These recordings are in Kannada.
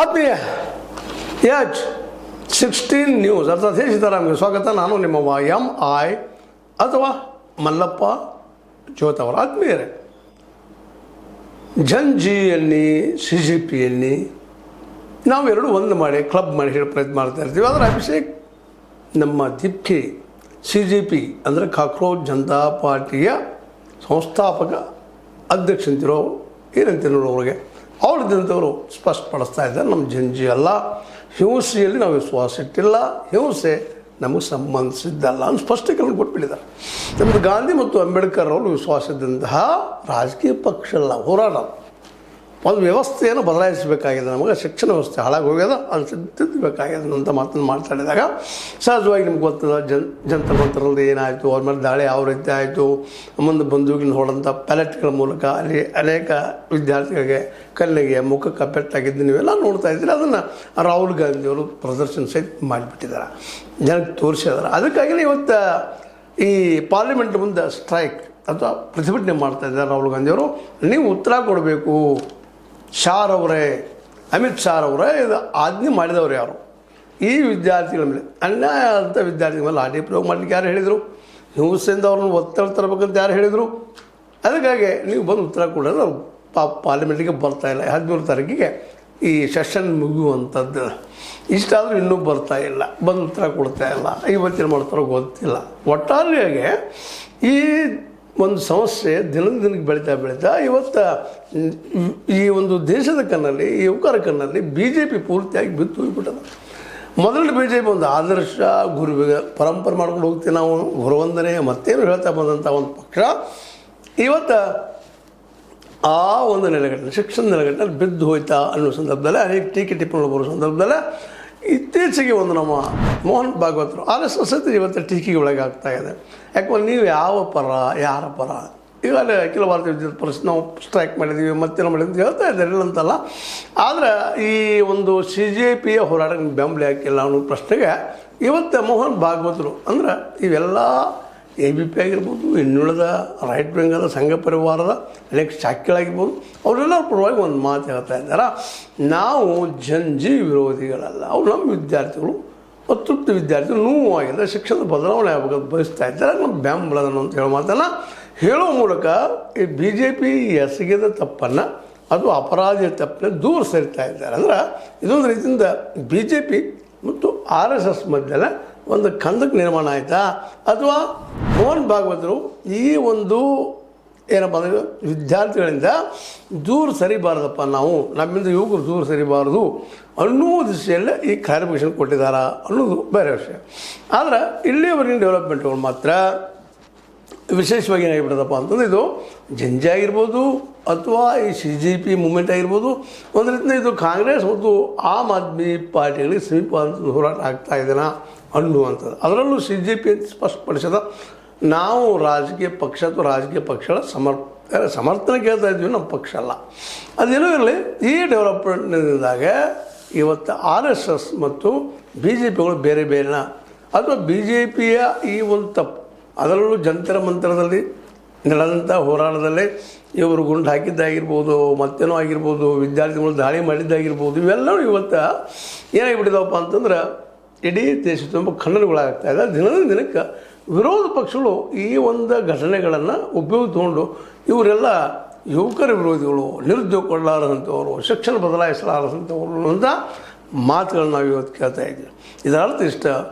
ಆತ್ಮೀಯ H16 ನ್ಯೂಸ್ ಅರ್ಥಾತ್ ಸೀತಾರಾಮ್ಗೆ ಸ್ವಾಗತ. ನಾನು ನಿಮ್ಮ MI ಅಥವಾ ಮಲ್ಲಪ್ಪ ಜೋತ್ ಅವರ ಆತ್ಮೀಯರೇ. ಜಂಜಿಯಲ್ಲಿ CGPಯಲ್ಲಿ ನಾವೆರಡು ಒಂದು ಮಾಡಿ ಕ್ಲಬ್ ಮಾಡಿ ಹೇಳೋ ಪ್ರಯತ್ನ ಮಾಡ್ತಾ ಇರ್ತೀವಿ. ಅದರ ಅಭಿಷೇಕ್ ನಮ್ಮ ದಿಕ್ಕಿ CGP ಅಂದರೆ ಕಾಕ್ರೋಚ್ ಜನತಾ ಪಾರ್ಟಿಯ ಸಂಸ್ಥಾಪಕ ಅಧ್ಯಕ್ಷಂತಿರೋ ಏನಂತಿರೋ ಅವ್ರಿಗೆ ಅವ್ರದ್ದಂಥವರು ಸ್ಪಷ್ಟಪಡಿಸ್ತಾ ಇದ್ದಾರೆ, ನಮ್ಮ ಜಂಜಿ ಅಲ್ಲ, ಹಿಂಸೆಯಲ್ಲಿ ನಾವು ವಿಶ್ವಾಸ ಇಟ್ಟಿಲ್ಲ, ಹಿಂಸೆ ನಮಗೆ ಸಂಬಂಧಿಸಿದ್ದಲ್ಲ ಅಂತ ಸ್ಪಷ್ಟೀಕರಣ ಕೊಟ್ಬಿಟ್ಟಿದ್ದಾರೆ. ನಮ್ಮದು ಗಾಂಧಿ ಮತ್ತು ಅಂಬೇಡ್ಕರ್ ಅವರು ವಿಶ್ವಾಸ ಇದ್ದಂತಹ ರಾಜಕೀಯ ಪಕ್ಷ ಅಲ್ಲ, ಹೋರಾಟ. ಒಂದು ವ್ಯವಸ್ಥೆಯನ್ನು ಬದಲಾಯಿಸಬೇಕಾಗಿದೆ. ನಮಗೆ ಶಿಕ್ಷಣ ವ್ಯವಸ್ಥೆ ಹಾಳಾಗಿ ಹೋಗ್ಯದ, ಅದು ತಿದ್ದಬೇಕಾಗಿದೆ ಅಂತ ಮಾತನ್ನು ಮಾತಾಡಿದಾಗ ಸಹಜವಾಗಿ ನಿಮ್ಗೆ ಗೊತ್ತದ ಜನತಾ ಮಂತ್ರದಲ್ಲಿ ಏನಾಯಿತು, ಅವ್ರ ಮೇಲೆ ದಾಳಿ ಯಾವ ರೀತಿ ಆಯಿತು, ಮುಂದೆ ಬಂದೂಕಿನ ಹೊಡೆದಂಥ ಪ್ಯಾಲೆಟ್ಗಳ ಮೂಲಕ ಅಲ್ಲಿ ಅನೇಕ ವಿದ್ಯಾರ್ಥಿಗಳಿಗೆ ಕಲ್ಲಿಗೆ ಮುಖಕ್ಕೆ ಪೆಟ್ಟಾಗಿದ್ದು ನೀವೆಲ್ಲ ನೋಡ್ತಾ ಇದ್ದೀರಿ. ಅದನ್ನು ರಾಹುಲ್ ಗಾಂಧಿಯವರು ಪ್ರದರ್ಶನ ಸಹಿತ ಮಾಡಿಬಿಟ್ಟಿದ್ದಾರೆ, ಜನಕ್ಕೆ ತೋರಿಸಿದ್ದಾರೆ. ಅದಕ್ಕಾಗಿಯೇ ಇವತ್ತು ಈ ಪಾರ್ಲಿಮೆಂಟ್ ಮುಂದೆ ಸ್ಟ್ರೈಕ್ ಅಥವಾ ಪ್ರತಿಭಟನೆ ಮಾಡ್ತಾ ಇದ್ದಾರೆ ರಾಹುಲ್ ಗಾಂಧಿಯವರು. ನೀವು ಉತ್ತರ ಕೊಡಬೇಕು ಶಾರ್ ಅವರೇ, ಅಮಿತ್ ಶಾರ್ ಅವರೇ, ಇದು ಆಜ್ಞೆ ಮಾಡಿದವರು ಯಾರು? ಈ ವಿದ್ಯಾರ್ಥಿಗಳ ಮೇಲೆ ಅನ್ಯಾಯ ಆದಂಥ ವಿದ್ಯಾರ್ಥಿಗಳ ಮೇಲೆ ಲಾಠಿ ಪ್ರಯೋಗ ಮಾಡಲಿಕ್ಕೆ ಯಾರು ಹೇಳಿದರು? ಹಿಂಸೆಯಿಂದ ಅವ್ರನ್ನ ಒತ್ತಡ ತರಬೇಕಂತ ಯಾರು ಹೇಳಿದರು? ಅದಕ್ಕಾಗಿ ನೀವು ಬಂದು ಉತ್ತರ ಕೊಡೋದು ಅವ್ರು ಪಾರ್ಲಿಮೆಂಟಿಗೆ ಬರ್ತಾಯಿಲ್ಲ. 13 ತಾರೀಕಿಗೆ ಈ ಸೆಷನ್ ಮುಗಿಯುವಂಥದ್ದು, ಇಷ್ಟಾದರೂ ಇನ್ನೂ ಬರ್ತಾಯಿಲ್ಲ, ಬಂದು ಉತ್ತರ ಕೊಡ್ತಾ ಇಲ್ಲ. ಇವತ್ತೇನು ಮಾಡ್ತಾರೋ ಗೊತ್ತಿಲ್ಲ. ಒಟ್ಟಾರೆಯಾಗಿ ಈ ಒಂದು ಸಮಸ್ಯೆ ದಿನಕ್ಕೆ ಬೆಳೀತಾ ಇವತ್ತು ಈ ಒಂದು ದೇಶದ ಕಣ್ಣಲ್ಲಿ, ಯುವಕರ ಕಣ್ಣಲ್ಲಿ BJP ಪೂರ್ತಿಯಾಗಿ ಬಿತ್ತು ಹೋಗ್ಬಿಟ್ಟದ. ಮೊದಲು BJP ಒಂದು ಆದರ್ಶ ಗುರುವಿಗೆ ಪರಂಪರೆ ಮಾಡ್ಕೊಂಡು ಹೋಗ್ತೀವಿ ನಾವು, ಗುರುವಂದನೆ ಮತ್ತೇನು ಹೇಳ್ತಾ ಬಂದಂಥ ಒಂದು ಪಕ್ಷ ಇವತ್ತು ಆ ಒಂದು ನೆಲೆಗಟ್ಟಲೆ, ಶಿಕ್ಷಣ ನೆಲೆಗಟ್ಟಲ್ಲಿ ಬಿದ್ದು ಹೋಯ್ತಾ ಅನ್ನೋ ಸಂದರ್ಭದಲ್ಲಿ ಅನೇಕ ಟೀಕೆ ಟಿಪ್ಪಣಿಗಳು ಬರೋ ಸಂದರ್ಭದಲ್ಲಿ ಇತ್ತೀಚೆಗೆ ಒಂದು ನಮ್ಮ ಮೋಹನ್ ಭಾಗವತರು RSS ಇವತ್ತು ಟೀಕೆಗೆ ಒಳಗಾಗ್ತಾ ಇದೆ. ಯಾಕಂದ್ರೆ ನೀವು ಯಾವ ಪರ, ಯಾರ ಪರ? ಈಗಾಗಲೇ ಅಖಿಲ ಭಾರತೀಯ ವಿದ್ಯಾರ್ಥಿ ಪರಿಷತ್ ನಾವು ಸ್ಟ್ರೈಕ್ ಮಾಡಿದ್ದೀವಿ, ಮತ್ತೇನು ಮಾಡಿದ್ವಿ ಹೇಳ್ತಾ ಇದ್ದಾರೆ, ಇಲ್ಲಂತಲ್ಲ. ಆದರೆ ಈ ಒಂದು CJPಯ ಹೋರಾಟಕ್ಕೆ ಬೆಂಬಲ ಹಾಕಿಲ್ಲ ಅನ್ನೋ ಪ್ರಶ್ನೆಗೆ ಇವತ್ತು ಮೋಹನ್ ಭಾಗವತರು ಅಂದ್ರೆ ಇವೆಲ್ಲ ABP ಆಗಿರ್ಬೋದು, ಇನ್ನುಳಿದ ರೈಟ್ ವಿಂಗದ ಸಂಘ ಪರಿವಾರದ ಅನೇಕ ಶಾಖೆಗಳಾಗಿರ್ಬೋದು, ಅವರೆಲ್ಲರ ಪರವಾಗಿ ಒಂದು ಮಾತು ಹೇಳ್ತಾ ಇದ್ದಾರೆ, ನಾವು ಜಂಜಿ ವಿರೋಧಿಗಳಲ್ಲ, ಅವ್ರು ನಮ್ಮ ವಿದ್ಯಾರ್ಥಿಗಳು, ಅತೃಪ್ತ ವಿದ್ಯಾರ್ಥಿಗಳು, ನೋವಾಗಿದೆ, ಶಿಕ್ಷಣದ ಬದಲಾವಣೆ ಆಗಬೇಕಂತ ಬಯಸ್ತಾ ಇದ್ದಾರೆ, ನಮ್ಮ ಬೆಂಬಲದನ್ನು ಅಂತ ಹೇಳೋ ಮಾತನ್ನು ಹೇಳೋ ಮೂಲಕ ಈ BJP ಎಸಗಿದ ತಪ್ಪನ್ನು, ಅದು ಅಪರಾಧಿಯ ತಪ್ಪನ್ನು ದೂರ ಸರಿತಾ ಇದ್ದಾರೆ. ಅಂದ್ರೆ ಇದೊಂದು ರೀತಿಯಿಂದ BJP ಮತ್ತು RSS ಮಧ್ಯೆ ಒಂದು ಕಂದಕ ನಿರ್ಮಾಣ ಆಯಿತಾ, ಅಥವಾ ಮೋಹನ್ ಭಾಗವತರು ಈ ಒಂದು ಏನಪ್ಪ ಅಂದರೆ ವಿದ್ಯಾರ್ಥಿಗಳಿಂದ ದೂರ ಸರಿಬಾರ್ದಪ್ಪ, ನಾವು ನಮ್ಮಿಂದ ಯುವಕರು ದೂರ ಸರಿಬಾರ್ದು ಅನ್ನೋ ದಿಶೆಯಲ್ಲೇ ಈ ಕ್ಲಾರಿಫಿಕೇಷನ್ ಕೊಟ್ಟಿದ್ದಾರೆ ಅನ್ನೋದು ಬೇರೆ ವಿಷಯ. ಆದರೆ ಇಲ್ಲಿಯವರೆಗಿನ ಡೆವಲಪ್ಮೆಂಟ್ಗಳು ಮಾತ್ರ ವಿಶೇಷವಾಗಿ ಏನಾಗಿಬಿಡೋದಪ್ಪ ಅಂತಂದ್ರೆ, ಇದು ಜಂಜಿ ಆಗಿರ್ಬೋದು ಅಥವಾ ಈ CJP ಮೂವ್ಮೆಂಟ್ ಆಗಿರ್ಬೋದು, ಒಂದು ರೀತಿಯ ಇದು ಕಾಂಗ್ರೆಸ್ ಮತ್ತು ಆಮ್ ಆದ್ಮಿ ಪಾರ್ಟಿಗಳಿಗೆ ಸಮೀಪ ಅಂತ ಹೋರಾಟ ಆಗ್ತಾ ಇದೆನಾ ಅನ್ನುವಂಥದ್ದು. ಅದರಲ್ಲೂ CJP ಸ್ಪಷ್ಟಪಡಿಸಿದ, ನಾವು ರಾಜಕೀಯ ಪಕ್ಷ ಅಥವಾ ರಾಜಕೀಯ ಪಕ್ಷಗಳ ಸಮರ್ಥನೆ ಕೇಳ್ತಾ ಇದ್ವಿ, ನಮ್ಮ ಪಕ್ಷ ಅಲ್ಲ. ಅದೇನೋ ಇರಲಿ, ಈ ಡೆವಲಪ್ಮೆಂಟ್ನಿಂದಾಗ ಇವತ್ತು RSS ಮತ್ತು BJPಗಳು ಬೇರೆ ಬೇರೆನಾ, ಅಥವಾ BJPಯ ಈ ಒಂದು ತಪ್ಪು, ಅದರಲ್ಲೂ ಜಂತರ ಮಂತ್ರದಲ್ಲಿ ನಡೆದಂಥ ಹೋರಾಟದಲ್ಲೇ ಇವರು ಗುಂಡು ಹಾಕಿದ್ದಾಗಿರ್ಬೋದು, ಮತ್ತೇನೋ ಆಗಿರ್ಬೋದು, ವಿದ್ಯಾರ್ಥಿಗಳು ದಾಳಿ ಮಾಡಿದ್ದಾಗಿರ್ಬೋದು, ಇವೆಲ್ಲವೂ ಇವತ್ತು ಏನಾಗಿಬಿಟ್ಟಿದವಪ್ಪ ಅಂತಂದ್ರೆ ಇಡೀ ದೇಶ ತುಂಬ ಖಂಡನೆಗಳಾಗ್ತಾ ಇದೆ. ದಿನಕ್ಕೆ ವಿರೋಧ ಪಕ್ಷಗಳು ಈ ಒಂದು ಘಟನೆಗಳನ್ನು ಉಪಯೋಗ ತಗೊಂಡು ಇವರೆಲ್ಲ ಯುವಕರ ವಿರೋಧಿಗಳು, ನಿರುದ್ಯೋಗ ಕೊಡಲಾರದಂಥವರು, ಶಿಕ್ಷಣ ಬದಲಾಯಿಸಲಾರದಂಥವರು ಅಂತ ಮಾತುಗಳನ್ನ ನಾವು ಇವತ್ತು ಕೇಳ್ತಾ ಇದ್ದೀವಿ. ಇದರ ಅರ್ಥ ಇಷ್ಟ,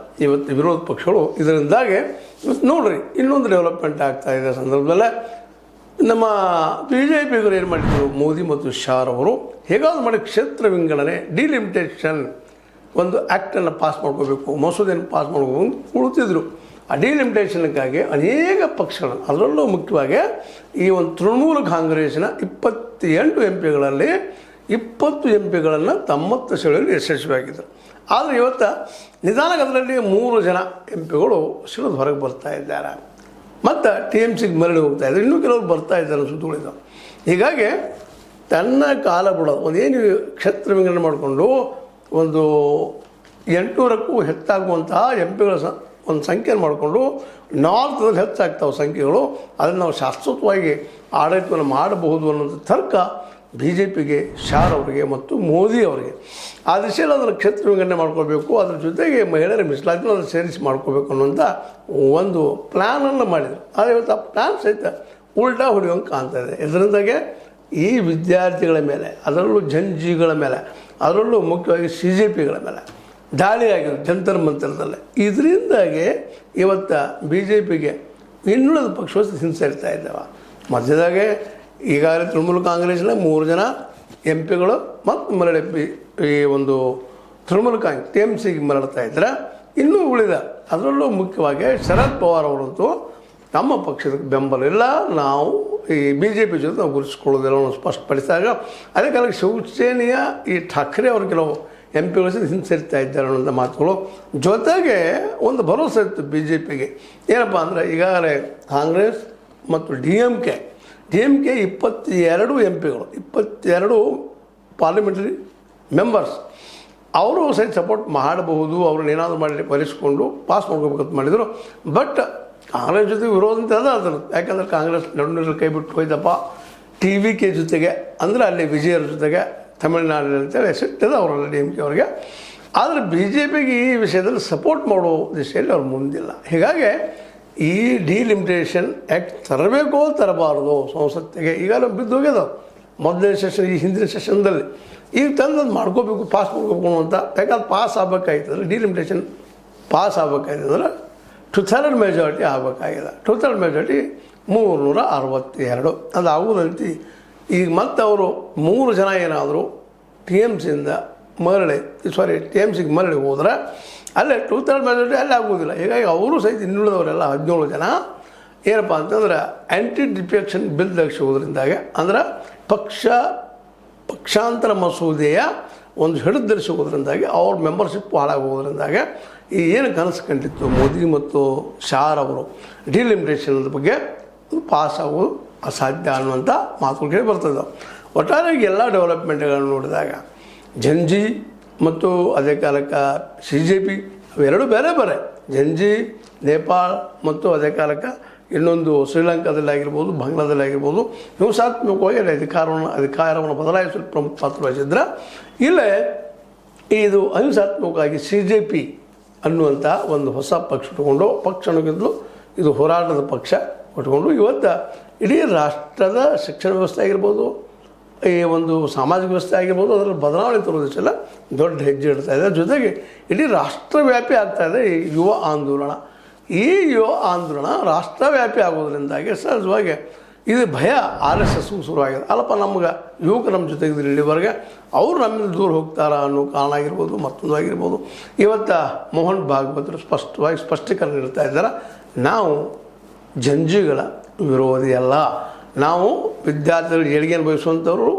ಇವತ್ತು ವಿರೋಧ ಪಕ್ಷಗಳು ಇದರಿಂದಾಗಿ ಇವತ್ತು ನೋಡ್ರಿ ಇನ್ನೊಂದು ಡೆವಲಪ್ಮೆಂಟ್ ಆಗ್ತಾ ಇದೆ ಸಂದರ್ಭದಲ್ಲೇ ನಮ್ಮ BJPಗರು ಏನು ಮಾಡಿದ್ರು, ಮೋದಿ ಮತ್ತು ಶಾರ್ ಅವರು ಹೇಗಾದ್ರು ಮಾಡಿ ಕ್ಷೇತ್ರ ವಿಂಗಡಣೆ, ಡಿಲಿಮಿಟೇಷನ್ ಒಂದು ಆ್ಯಕ್ಟನ್ನು ಪಾಸ್ ಮಾಡ್ಕೋಬೇಕು, ಮಸೂದೆಯನ್ನು ಪಾಸ್ ಮಾಡ್ಕೋಬೇಕು ಅಂತ ಕುಳಿತಿದ್ರು. ಆ ಡಿಲಿಮಿಟೇಷನ್ಗಾಗಿ ಅನೇಕ ಪಕ್ಷಗಳು, ಅದರಲ್ಲೂ ಮುಖ್ಯವಾಗಿ ಈ ಒಂದು ತೃಣಮೂಲ ಕಾಂಗ್ರೆಸ್ಸಿನ 28 MP ಗಳಲ್ಲಿ 20 MP ತಮ್ಮತ್ತ ಸೆಳೆಯಲು ಯಶಸ್ವಿಯಾಗಿದ್ದರು. ಆದರೆ ಇವತ್ತು ನಿಧಾನಗತದಲ್ಲಿ 3 ಜನ MP ಸಿಡಿದು ಹೊರಗೆ ಬರ್ತಾ ಇದ್ದಾರೆ, ಮತ್ತು TMCಗೆ ಮರಳಿ ಹೋಗ್ತಾ ಇದ್ದಾರೆ, ಇನ್ನೂ ಕೆಲವರು ಬರ್ತಾ ಇದ್ದಾರೆ ಸುತ್ತುಳಿದ. ಹೀಗಾಗಿ ತನ್ನ ಕಾಲ ಬಿಡೋದು ಒಂದು ಏನು ಕ್ಷೇತ್ರ ವಿಂಗಡಣೆ ಮಾಡಿಕೊಂಡು ಒಂದು 800ಕ್ಕೂ ಹೆಚ್ಚಾಗುವಂತಹ MP ಒಂದು ಸಂಖ್ಯೆಯನ್ನು ಮಾಡಿಕೊಂಡು ನಾರ್ತ್ದಲ್ಲಿ ಹೆಚ್ಚಾಗ್ತಾವೆ ಸಂಖ್ಯೆಗಳು, ಅದನ್ನು ನಾವು ಶಾಶ್ವತವಾಗಿ ಆಡಳಿತವನ್ನು ಮಾಡಬಹುದು ಅನ್ನೋಂಥ ತರ್ಕ BJPಗೆ, ಶಾ ಅವರಿಗೆ ಮತ್ತು ಮೋದಿ ಅವರಿಗೆ. ಆ ದಿಶೆಯಲ್ಲಿ ಅದರ ಕ್ಷೇತ್ರ ವಿಂಗಡಣೆ ಮಾಡ್ಕೋಬೇಕು, ಅದ್ರ ಜೊತೆಗೆ ಮಹಿಳೆಯರ ಮೀಸಲಾತಿನ ಅದನ್ನು ಸೇರಿಸಿ ಮಾಡ್ಕೋಬೇಕು ಅನ್ನುವಂಥ ಒಂದು ಪ್ಲ್ಯಾನನ್ನು ಮಾಡಿದರು. ಆದರೆ ಇವತ್ತು ಆ ಪ್ಲ್ಯಾನ್ ಸಹಿತ ಉಲ್ಟಾ ಹೊಡೆಯುವಂಗೆ ಕಾಣ್ತಾ ಇದೆ. ಇದರಿಂದಾಗೆ ಈ ವಿದ್ಯಾರ್ಥಿಗಳ ಮೇಲೆ, ಅದರಲ್ಲೂ ಜಂಜಿಗಳ ಮೇಲೆ, ಅದರಲ್ಲೂ ಮುಖ್ಯವಾಗಿ CJPಗಳ ಮೇಲೆ ದಾಳಿ ಆಗಿದೆ ಜಂತರ್ ಮಂತರದಲ್ಲೇ. ಇದರಿಂದಾಗಿ ಇವತ್ತು BJPಗೆ ಇನ್ನುಳಿದ ಪಕ್ಷಗಳು ಹಿಂಸೆ ಇರ್ತಾ ಇದ್ದಾವೆ. ಮಧ್ಯದಾಗೆ ಈಗಾಗಲೇ ತೃಣಮೂಲ ಕಾಂಗ್ರೆಸ್ನ 3 ಜನ MP ಮತ್ತು ಮರಳಿ ಈ ಒಂದು ತೃಣಮೂಲ ಕಾಂಗ್ರೆಸ್ TMCಗೆ ಮರಳ್ತಾ ಇದ್ದಾರೆ. ಇನ್ನೂ ಉಳಿದ ಅದರಲ್ಲೂ ಮುಖ್ಯವಾಗಿ ಶರದ್ ಪವಾರ್ ಅವರಂತೂ ನಮ್ಮ ಪಕ್ಷದ ಬೆಂಬಲ ಇಲ್ಲ, ನಾವು ಈ BJP ಜೊತೆ ನಾವು ಗುರುತಿಸ್ಕೊಳ್ಳೋದಿಲ್ಲ ಅನ್ನೋ ಸ್ಪಷ್ಟಪಡಿಸಿದಾಗ ಅದೇ ಕಾಲಕ್ಕೆ ಶಿವಸೇನೆಯ ಈ ಠಾಕ್ರೆ ಅವರು ಕೆಲವು MP ಹಿಂಸರಿತಾ ಇದ್ದಾರೆ ಅನ್ನೋಂಥ ಮಾತುಗಳು. ಜೊತೆಗೆ ಒಂದು ಭರವಸೆ ಇತ್ತು BJPಗೆ, ಏನಪ್ಪ ಅಂದರೆ ಈಗಾಗಲೇ ಕಾಂಗ್ರೆಸ್ ಮತ್ತು DMK 22 MP, 22 ಪಾರ್ಲಿಮೆಂಟರಿ ಮೆಂಬರ್ಸ್ ಅವರು ಸಹಿತ ಸಪೋರ್ಟ್ ಮಾಡಬಹುದು, ಅವ್ರನ್ನ ಏನಾದರೂ ಮಾಡಿ ಪರಿಸ್ಕೊಂಡು ಪಾಸ್ ಮಾಡ್ಕೋಬೇಕಂತ ಮಾಡಿದರು. ಬಟ್ ಕಾಂಗ್ರೆಸ್ ಜೊತೆ ವಿರೋಧ ಅಂತ ಅದ. ಯಾಕಂದರೆ ಕಾಂಗ್ರೆಸ್ ನಡುವಿನಲ್ಲಿ ಕೈ ಬಿಟ್ಟು ಹೋಯ್ತಪ್ಪ TVK ಜೊತೆಗೆ, ಅಂದರೆ ಅಲ್ಲಿ ವಿಜಯರ ಜೊತೆಗೆ ತಮಿಳುನಾಡಿನ ಅಂತೇಳಿ ಸಿಟ್ಟಿದೆ ಅವರಲ್ಲ DMK ಅವರಿಗೆ. ಆದರೆ BJPಗೆ ಈ ವಿಷಯದಲ್ಲಿ ಸಪೋರ್ಟ್ ಮಾಡೋ ದಿಶೆಯಲ್ಲಿ ಅವ್ರು ಮುಂದಿಲ್ಲ. ಹೀಗಾಗಿ ಈ ಡಿಲಿಮಿಟೇಷನ್ ಆ್ಯಕ್ಟ್ ತರಬೇಕೋ ತರಬಾರ್ದು ಸಂಸತ್ತಿಗೆ ಈಗಾಗಲೇ ಬಿದ್ದು ಹೋಗ್ಯದ ಮೊದಲನೇ ಸೆಷನ್, ಈ ಹಿಂದಿನ ಸೆಷನ್ದಲ್ಲಿ. ಈಗ ತಂದು ಅದು ಮಾಡ್ಕೋಬೇಕು, ಪಾಸ್ ಮಾಡ್ಕೋಬೇಕು ಅಂತ. ಯಾಕಂದ್ರೆ ಪಾಸ್ ಆಗಬೇಕಾಯ್ತಂದ್ರೆ ಡಿಲಿಮಿಟೇಷನ್ ಪಾಸ್ ಆಗಬೇಕಾಯ್ತಂದ್ರೆ 2/3 ಮೆಜಾರಿಟಿ ಆಗಬೇಕಾಗಿದೆ. 2/3 ಮೆಜಾರಿಟಿ 362 ಅದು ಆಗುವುದಂತೆ. ಈಗ ಮತ್ತೆ ಅವರು 3 ಜನ ಏನಾದರೂ TMCಯಿಂದ TMCಗೆ ಮರಳಿ ಹೋದ್ರೆ ಅಲ್ಲೇ 2/3 ಮೆಜಾರಿಟಿ ಅಲ್ಲಿ ಆಗುವುದಿಲ್ಲ. ಹೀಗಾಗಿ ಅವರು ಸಹಿತ ಇನ್ನುಳಿದವರೆಲ್ಲ 17 ಜನ ಏನಪ್ಪ ಅಂತಂದ್ರೆ ಆ್ಯಂಟಿ ಡಿಫೆಕ್ಷನ್ ಬಿಲ್ ಧರಿಸುವುದರಿಂದಾಗೆ, ಅಂದ್ರೆ ಪಕ್ಷಾಂತರ ಮಸೂದೆಯ ಒಂದು ಹಿಡಿದಿರಿಸುವುದರಿಂದಾಗಿ ಅವ್ರ ಮೆಂಬರ್ಶಿಪ್ ಹಾಳಾಗುವುದರಿಂದಾಗೆ ಈ ಏನು ಕನಸು ಕಂಡಿತ್ತು ಮೋದಿ ಮತ್ತು ಶಾ ಅವರು ಡಿಲಿಮಿಟೇಷನ್ ಬಗ್ಗೆ ಪಾಸ್ ಆಗೋದು ಅಸಾಧ್ಯ ಅನ್ನುವಂಥ ಮಾತುಗಳು ಕೇಳಿ ಬರ್ತದೆ. ಒಟ್ಟಾರೆಯಾಗಿ ಎಲ್ಲ ಡೆವಲಪ್ಮೆಂಟ್ಗಳನ್ನು ನೋಡಿದಾಗ ಜಂಜಿ ಮತ್ತು ಅದೇ ಕಾಲಕ್ಕೆ CJP ಅವೆರಡು ಬೇರೆ ಬೇರೆ. ಜಂಜಿ ನೇಪಾಳ ಮತ್ತು ಅದೇ ಕಾಲಕ್ಕೆ ಇನ್ನೊಂದು ಶ್ರೀಲಂಕಾದಲ್ಲಿ ಆಗಿರ್ಬೋದು, ಬಾಂಗ್ಲಾದಲ್ಲಿ ಆಗಿರ್ಬೋದು, ಹಿಂಸಾತ್ಮಕವಾಗಿ ಅಧಿಕಾರವನ್ನು ಬದಲಾಯಿಸಲು ಪ್ರಮುಖ ಪಾತ್ರ ವಹಿಸಿದ್ರೆ, ಇಲ್ಲೇ ಇದು ಅಹಿಂಸಾತ್ಮಕವಾಗಿ CJP ಅನ್ನುವಂಥ ಒಂದು ಹೊಸ ಪಕ್ಷ ಇಟ್ಕೊಂಡು, ಪಕ್ಷ ಅನ್ನೋಕ್ಕಿಂತಲೂ ಇದು ಹೋರಾಟದ ಪಕ್ಷ ಇಟ್ಕೊಂಡು ಇವತ್ತು ಇಡೀ ರಾಷ್ಟ್ರದ ಶಿಕ್ಷಣ ವ್ಯವಸ್ಥೆ ಆಗಿರ್ಬೋದು, ಈ ಒಂದು ಸಾಮಾಜಿಕ ವ್ಯವಸ್ಥೆ ಆಗಿರ್ಬೋದು, ಅದರಲ್ಲಿ ಬದಲಾವಣೆ ತರೋದಿಲ್ಲ ದೊಡ್ಡ ಹೆಜ್ಜೆ ಇಡ್ತಾ ಇದೆ. ಜೊತೆಗೆ ಇಡೀ ರಾಷ್ಟ್ರವ್ಯಾಪಿ ಆಗ್ತಾಯಿದೆ ಈ ಯುವ ಆಂದೋಲನ. ಈ ಯುವ ಆಂದೋಲನ ರಾಷ್ಟ್ರವ್ಯಾಪಿ ಆಗೋದ್ರಿಂದಾಗಿ ಸಹಜವಾಗಿ ಇದು ಭಯ RSS ಶುರುವಾಗಿದೆ. ಅಲ್ಲಪ್ಪ ನಮ್ಗೆ ಯುವಕರು ನಮ್ಮ ಜೊತೆಗಿದ್ರು ಇಲ್ಲಿವರೆಗೆ, ಅವರು ನಮ್ಮಿಂದ ದೂರ ಹೋಗ್ತಾರ ಅನ್ನೋ ಕಾರಣ ಆಗಿರ್ಬೋದು, ಮತ್ತೊಂದು ಆಗಿರ್ಬೋದು. ಇವತ್ತು ಮೋಹನ್ ಭಾಗವತರು ಸ್ಪಷ್ಟೀಕರಣ ನೀಡ್ತಾ ಇದ್ದಾರೆ, ನಾವು ಜಂಜಿಗಳ ವಿರೋಧಿ ಅಲ್ಲ, ನಾವು ವಿದ್ಯಾರ್ಥಿಗಳು ಏಳಿಗೆಯನ್ನು ಬಯಸುವಂಥವ್ರು,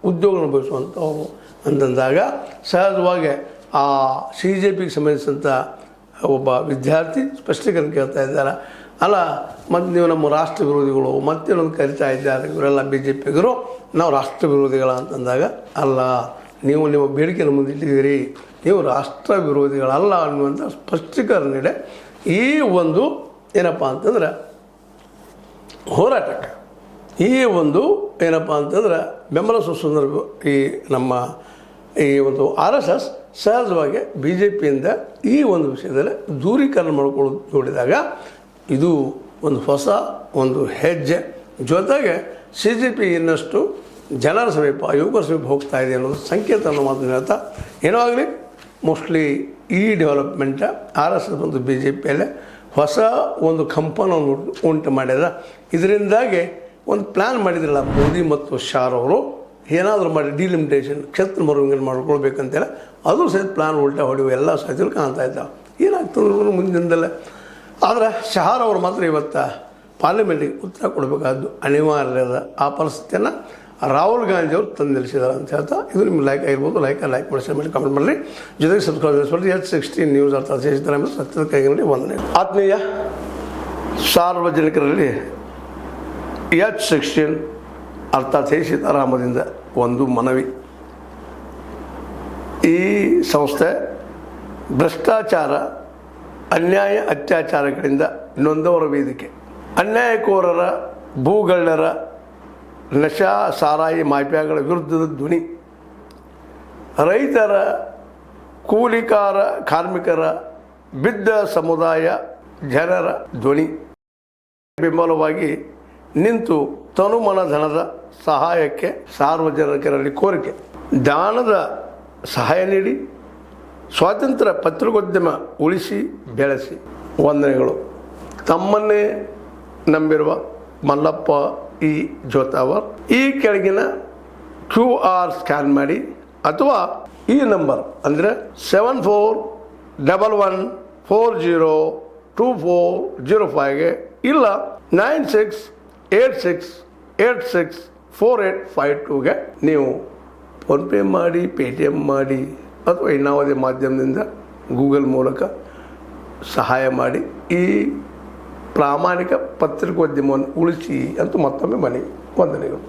ಉದ್ಯೋಗವನ್ನು ಬಯಸುವಂಥವ್ರು ಅಂತಂದಾಗ ಸಹಜವಾಗಿ ಆ CJPಗೆ ಸಂಬಂಧಿಸಿದಂಥ ಒಬ್ಬ ವಿದ್ಯಾರ್ಥಿ ಸ್ಪಷ್ಟೀಕರಣ ಕೇಳ್ತಾ ಇದ್ದಾರೆ. ಅಲ್ಲ ಮತ್ತು ನೀವು ನಮ್ಮ ರಾಷ್ಟ್ರ ವಿರೋಧಿಗಳು ಮತ್ತೇನೊಂದು ಕರಿತಾ ಇದ್ದಾರೆ ಇವರೆಲ್ಲ BJPಗರು, ನಾವು ರಾಷ್ಟ್ರ ವಿರೋಧಿಗಳ ಅಂತಂದಾಗ ಅಲ್ಲ, ನೀವು ನಿಮ್ಮ ಬೇಡಿಕೆಯನ್ನು ಮುಂದಿಟ್ಟಿದ್ದೀರಿ, ನೀವು ರಾಷ್ಟ್ರ ವಿರೋಧಿಗಳಲ್ಲ ಅನ್ನುವಂಥ ಸ್ಪಷ್ಟೀಕರಣ ನೀಡಿ ಈ ಒಂದು ಏನಪ್ಪ ಅಂತಂದ್ರೆ ಹೋರಾಟಕ್ಕೆ ಈ ಒಂದು ಏನಪ್ಪ ಅಂತಂದ್ರೆ ಬೆಂಬಲ ಸೂಚಿಸುವ ಈ ನಮ್ಮ ಈ ಒಂದು RSS ಸಹಜವಾಗಿ BJPಯಿಂದ ಈ ಒಂದು ವಿಷಯದಲ್ಲಿ ದೂರೀಕರಣ ಮಾಡಿಕೊಳ್ಳೋದು ನೋಡಿದಾಗ ಇದು ಒಂದು ಹೊಸ ಒಂದು ಹೆಜ್ಜೆ. ಜೊತೆಗೆ CJP ಇನ್ನಷ್ಟು ಜನರ ಸಮೀಪ, ಯುವಕರ ಸಮೀಪ ಹೋಗ್ತಾ ಇದೆ ಅನ್ನೋದು ಸಂಕೇತ ಅನ್ನೋ ಮಾತನ್ನು ಹೇಳ್ತಾ, ಏನೋ ಆಗಲಿ ಮೋಸ್ಟ್ಲಿ ಈ ಡೆವಲಪ್ಮೆಂಟ್ RSS ಮತ್ತು BJPಯಲ್ಲೇ ಹೊಸ ಒಂದು ಕಂಪನವನ್ನು ಉಂಟು ಮಾಡಿದ್ರೆ. ಇದರಿಂದಾಗಿ ಒಂದು ಪ್ಲ್ಯಾನ್ ಮಾಡಿದ್ರಲ್ಲ ಮೋದಿ ಮತ್ತು ಶಾ ಅವರು, ಏನಾದರೂ ಮಾಡಿ ಡಿಲಿಮಿಟೇಷನ್ ಕ್ಷೇತ್ರ ಮರುವಿಂಗಡಣೆ ಮಾಡ್ಕೊಳ್ಬೇಕಂತೇಳಿ ಅದು ಸಹಿತ ಪ್ಲ್ಯಾನ್ ಉಲ್ಟಾ ಹೊಡೆಯುವ ಎಲ್ಲ ಸಾಧ್ಯತೆಗಳು ಕಾಣ್ತಾ ಇದ್ದಾವೆ. ಏನಾಗ್ತದೆ ಮುಂದಿನದಲ್ಲೇ. ಆದರೆ ಶಾ ಅವರು ಮಾತ್ರ ಇವತ್ತು ಪಾರ್ಲಿಮೆಂಟಿಗೆ ಉತ್ತರ ಕೊಡಬೇಕಾದ್ದು ಅನಿವಾರ್ಯದ ಆ ಪರಿಸ್ಥಿತಿಯನ್ನು ರಾಹುಲ್ ಗಾಂಧಿ ಅವರು ತಂದು ನಿಲ್ಲಿಸಿದ್ದಾರೆ ಅಂತ ಹೇಳ್ತಾ, ಇದು ನಿಮ್ಗೆ ಲೈಕ್ ಆಗಿರ್ಬೋದು, ಲೈಕ್ ಮಾಡಿ ಶೇರ್ ಮಾಡಿ ಕಮೆಂಟ್ ಮಾಡಿರಿ. ಜೊತೆಗೆ ಸಬ್ಸ್ಕ್ರೈಬ್ ಮಾಡಿ. H16 ನ್ಯೂಸ್ ಅರ್ಥಾತ್ ಶೇಷಿತರ ಸತ್ಯದ ಕೈಗಳಲ್ಲಿ ವಂದನೆ. ಆತ್ಮೀಯ ಸಾರ್ವಜನಿಕರಲ್ಲಿ H16 ಅರ್ಥಾತ್ ಸೀತಾರಾಮದಿಂದ ಒಂದು ಮನವಿ. ಈ ಸಂಸ್ಥೆ ಭ್ರಷ್ಟಾಚಾರ, ಅನ್ಯಾಯ, ಅತ್ಯಾಚಾರಗಳಿಂದ ನೊಂದವರ ವೇದಿಕೆ. ಅನ್ಯಾಯಕೋರರ, ಭೂಗಳ್ಳರ ನಶಾ ಸಾರಾಯಿ ಮಾಫಿಯಾಗಳ ವಿರುದ್ಧದ ಧ್ವನಿ, ರೈತರ ಕೂಲಿಕಾರ ಕಾರ್ಮಿಕರ ಬಿದ್ದ ಸಮುದಾಯ ಜನರ ಧ್ವನಿ ಬೆಂಬಲವಾಗಿ ನಿಂತು ತನುಮನ ಧನದ ಸಹಾಯಕ್ಕೆ ಸಾರ್ವಜನಿಕರಲ್ಲಿ ಕೋರಿಕೆ. ದಾನದ ಸಹಾಯ ನೀಡಿ ಸ್ವಾತಂತ್ರ್ಯ ಪತ್ರಿಕೋದ್ಯಮ ಉಳಿಸಿ ಬೆಳೆಸಿ. ವಂದನೆಗಳು. ತಮ್ಮನ್ನೇ ನಂಬಿರುವ ಮಲ್ಲಪ್ಪ ಇ ಜೋತಾವರ್. ಈ ಕೆಳಗಿನ QR ಸ್ಕ್ಯಾನ್ ಮಾಡಿ ಅಥವಾ ಈ ನಂಬರ್ ಅಂದರೆ 7411402405ಗೆ ಇಲ್ಲ 9686864852ಗೆ ನೀವು ಫೋನ್ಪೇ ಮಾಡಿ, ಪೇಟಿಎಮ್ ಮಾಡಿ ಅಥವಾ ಇನ್ನಾವುದೇ ಮಾಧ್ಯಮದಿಂದ ಗೂಗಲ್ ಮೂಲಕ ಸಹಾಯ ಮಾಡಿ ಈ ಪ್ರಾಮಾಣಿಕ ಪತ್ರಿಕೋದ್ಯಮವನ್ನು ಉಳಿಸಿ ಅಂತ ಮತ್ತೊಮ್ಮೆ ಮನವಿ. ವಂದನೆಗಳು.